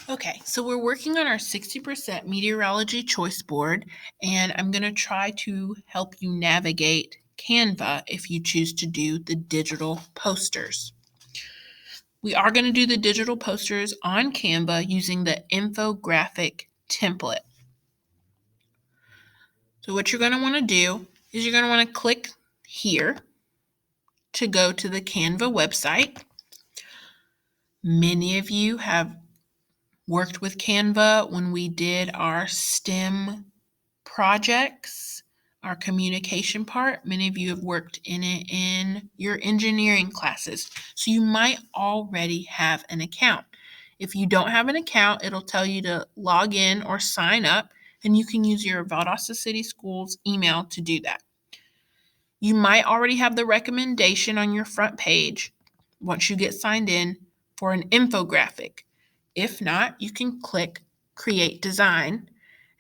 Okay, so we're working on our 60% meteorology choice board, and I'm going to try to help you navigate Canva if you choose to do the digital posters. We are going to do the digital posters on Canva using the infographic template. So what you're going to want to do is you're going to want to click here to go to the Canva website. Many of you have worked with Canva when we did our STEM projects, our communication part. Many of you have worked in it in your engineering classes. So you might already have an account. If you don't have an account, it'll tell you to log in or sign up, and you can use your Valdosta City Schools email to do that. You might already have the recommendation on your front page once you get signed in for an infographic. If not, you can click Create Design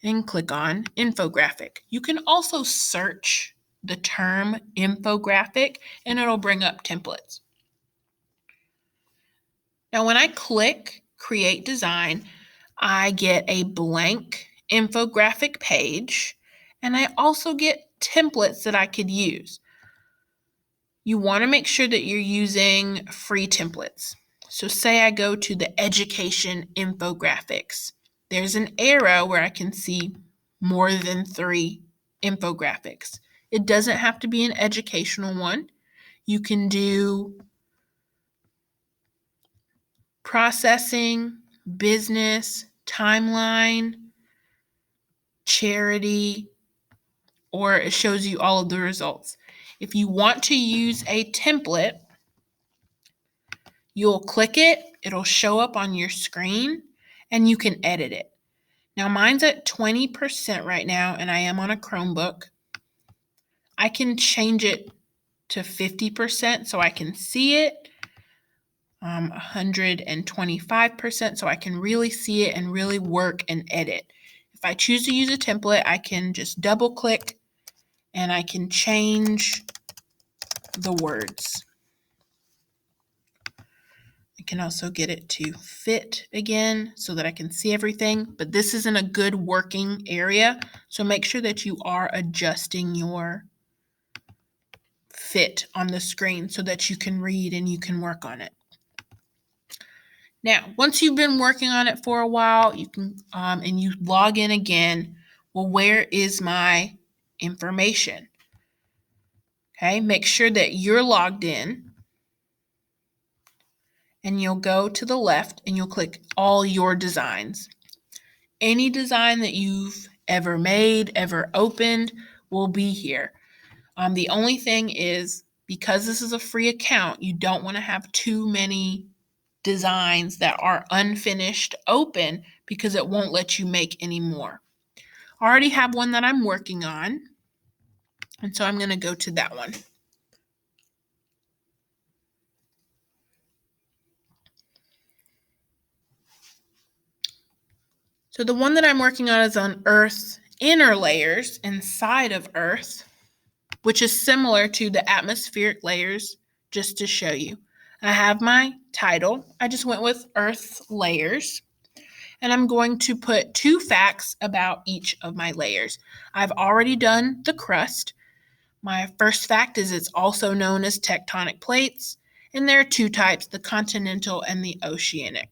and click on Infographic. You can also search the term infographic and it'll bring up templates. Now, when I click Create Design, I get a blank infographic page, and I also get templates that I could use. You want to make sure that you're using free templates. So say I go to the education infographics. There's an arrow where I can see more than 3 infographics. It doesn't have to be an educational one. You can do processing, business, timeline, charity, or it shows you all of the results. If you want to use a template, you'll click it, it'll show up on your screen, and you can edit it. Now mine's at 20% right now, and I am on a Chromebook. I can change it to 50% so I can see it, 125% so I can really see it and really work and edit. If I choose to use a template, I can just double click and I can change the words. I can also get it to fit again so that I can see everything, but this isn't a good working area, so make sure that you are adjusting your fit on the screen so that you can read and you can work on it. Now, once you've been working on it for a while, you can and you log in again. Well, where is my information? Okay, make sure that you're logged in, and you'll go to the left and you'll click all your designs. Any design that you've ever made, ever opened will be here. The only thing is, because this is a free account, you don't want to have too many designs that are unfinished open because it won't let you make any more. I already have one that I'm working on, and so I'm going to go to that one. So the one that I'm working on is on Earth's inner layers inside of Earth, which is similar to the atmospheric layers, just to show you. I have my title. I just went with Earth layers, and I'm going to put 2 facts about each of my layers. I've already done the crust. My first fact is it's also known as tectonic plates, and there are 2 types, the continental and the oceanic.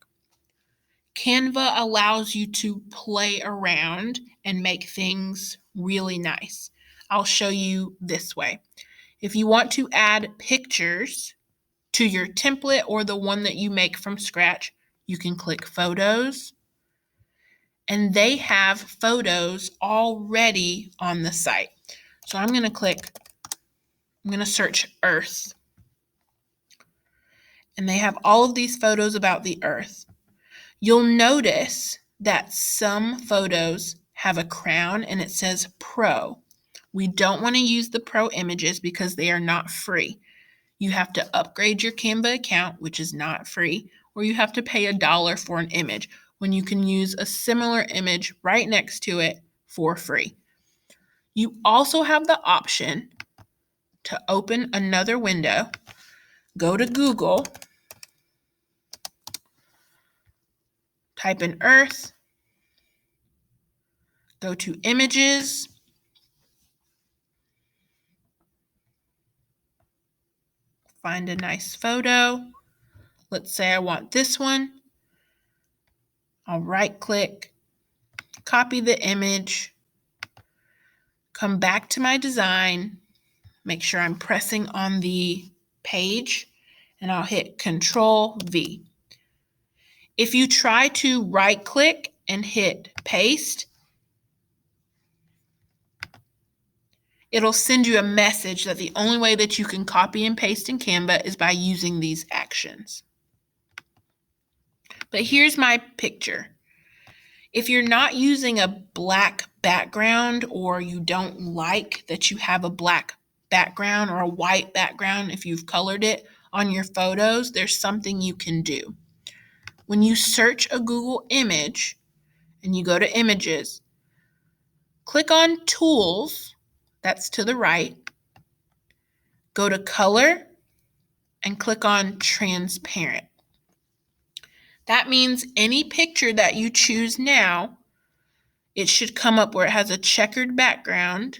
Canva allows you to play around and make things really nice. I'll show you this way. If you want to add pictures to your template or the one that you make from scratch, you can click Photos, and they have photos already on the site. So I'm going to search Earth, and they have all of these photos about the Earth. You'll notice that some photos have a crown and it says Pro. We don't want to use the Pro images because they are not free. You have to upgrade your Canva account, which is not free, or you have to pay $1 for an image when you can use a similar image right next to it for free. You also have the option to open another window, go to Google, type type in earth, go to images, find a nice photo. Let's say I want this one. I'll right-click, copy the image, come back to my design, make sure I'm pressing on the page, and I'll hit Control V. If you try to right-click and hit paste, it'll send you a message that the only way that you can copy and paste in Canva is by using these actions. But here's my picture. If you're not using a black background, or you don't like that you have a black background or a white background if you've colored it on your photos, there's something you can do. When you search a Google image and you go to images, click on Tools, that's to the right, go to Color, and click on Transparent. That means any picture that you choose now, it should come up where it has a checkered background.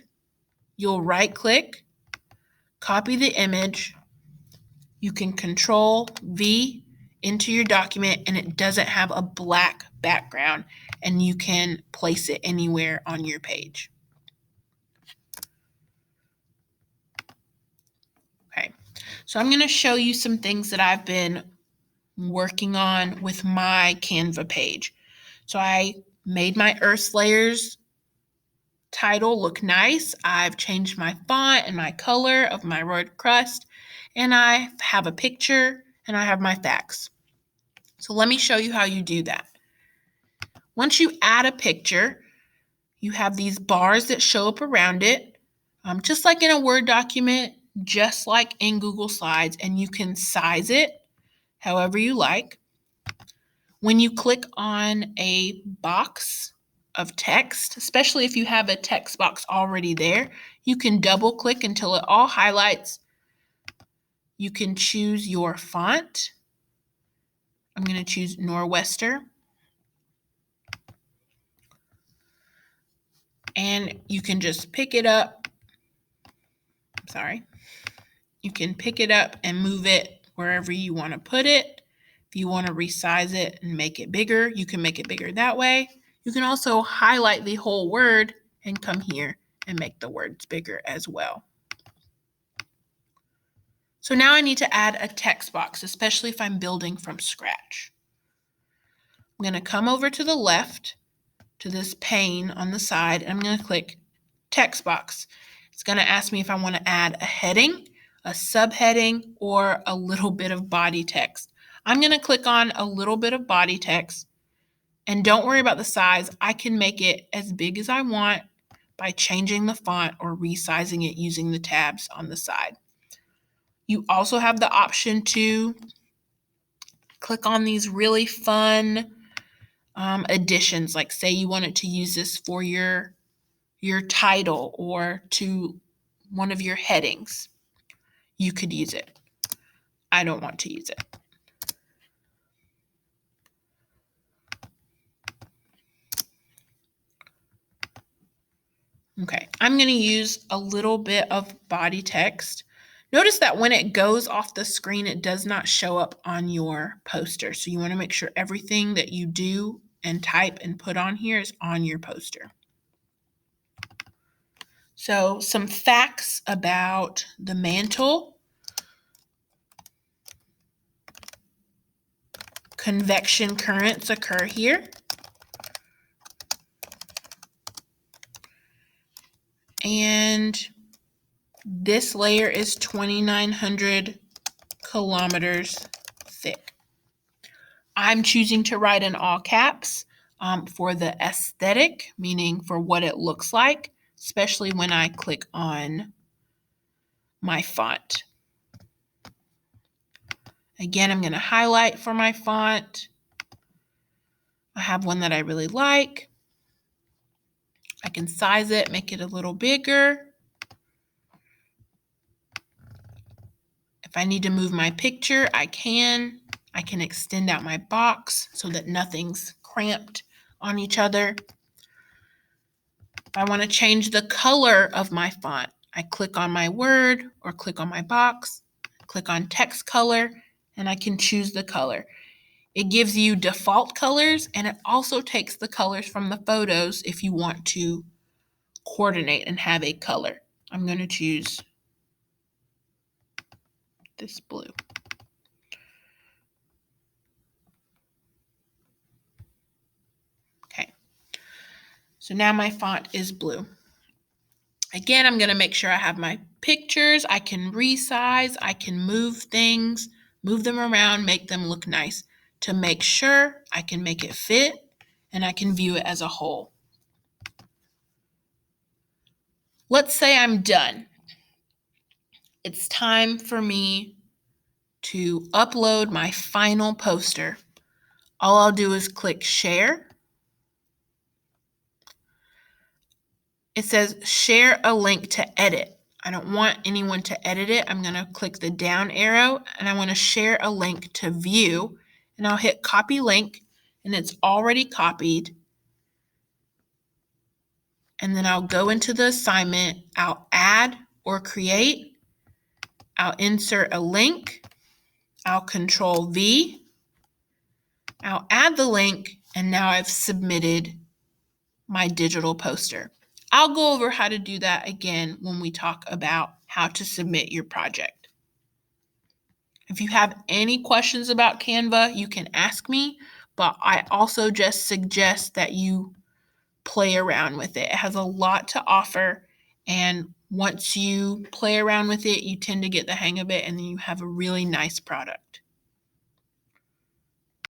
You'll right-click, copy the image. You can Control V into your document, and it doesn't have a black background, and you can place it anywhere on your page. Okay, so I'm going to show you some things that I've been working on with my Canva page. So I made my Earth Layers title look nice. I've changed my font and my color of my word crust, and I have a picture and I have my facts. So let me show you how you do that. Once you add a picture, you have these bars that show up around it, just like in a Word document, just like in Google Slides, and you can size it however you like. When you click on a box of text, especially if you have a text box already there, you can double click until it all highlights. You can choose your font. I'm going to choose Nor'Wester. And you can just pick it up. You can pick it up and move it wherever you want to put it. If you want to resize it and make it bigger, you can make it bigger that way. You can also highlight the whole word and come here and make the words bigger as well. So now I need to add a text box, especially if I'm building from scratch. I'm going to come over to the left to this pane on the side, and I'm going to click text box. It's going to ask me if I want to add a heading, a subheading, or a little bit of body text. I'm going to click on a little bit of body text, and don't worry about the size. I can make it as big as I want by changing the font or resizing it using the tabs on the side. You also have the option to click on these really fun additions, like say you wanted to use this for your title or to one of your headings. You could use it. I don't want to use it. Okay, I'm going to use a little bit of body text. Notice that when it goes off the screen, it does not show up on your poster. So you want to make sure everything that you do and type and put on here is on your poster. So some facts about the mantle. Convection currents occur here. And this layer is 2,900 kilometers thick. I'm choosing to write in all caps for the aesthetic, meaning for what it looks like, especially when I click on my font. Again, I'm going to highlight for my font. I have one that I really like. I can size it, make it a little bigger. If I need to move my picture, I can. I can extend out my box so that nothing's cramped on each other. If I want to change the color of my font, I click on my word or click on my box, click on text color, and I can choose the color. It gives you default colors, and it also takes the colors from the photos if you want to coordinate and have a color. I'm going to choose this blue. Okay, so now my font is blue. Again, I'm going to make sure I have my pictures. I can resize, I can move things, move them around, make them look nice to make sure I can make it fit and I can view it as a whole. Let's say I'm done. It's time for me to upload my final poster. All I'll do is click share. It says share a link to edit. I don't want anyone to edit it. I'm going to click the down arrow and I want to share a link to view, and I'll hit copy link and it's already copied. And then I'll go into the assignment. I'll add or create. I'll insert a link. I'll control V. I'll add the link, and now I've submitted my digital poster. I'll go over how to do that again when we talk about how to submit your project. If you have any questions about Canva, you can ask me, but I also just suggest that you play around with it. It has a lot to offer, and once you play around with it, you tend to get the hang of it, and then you have a really nice product.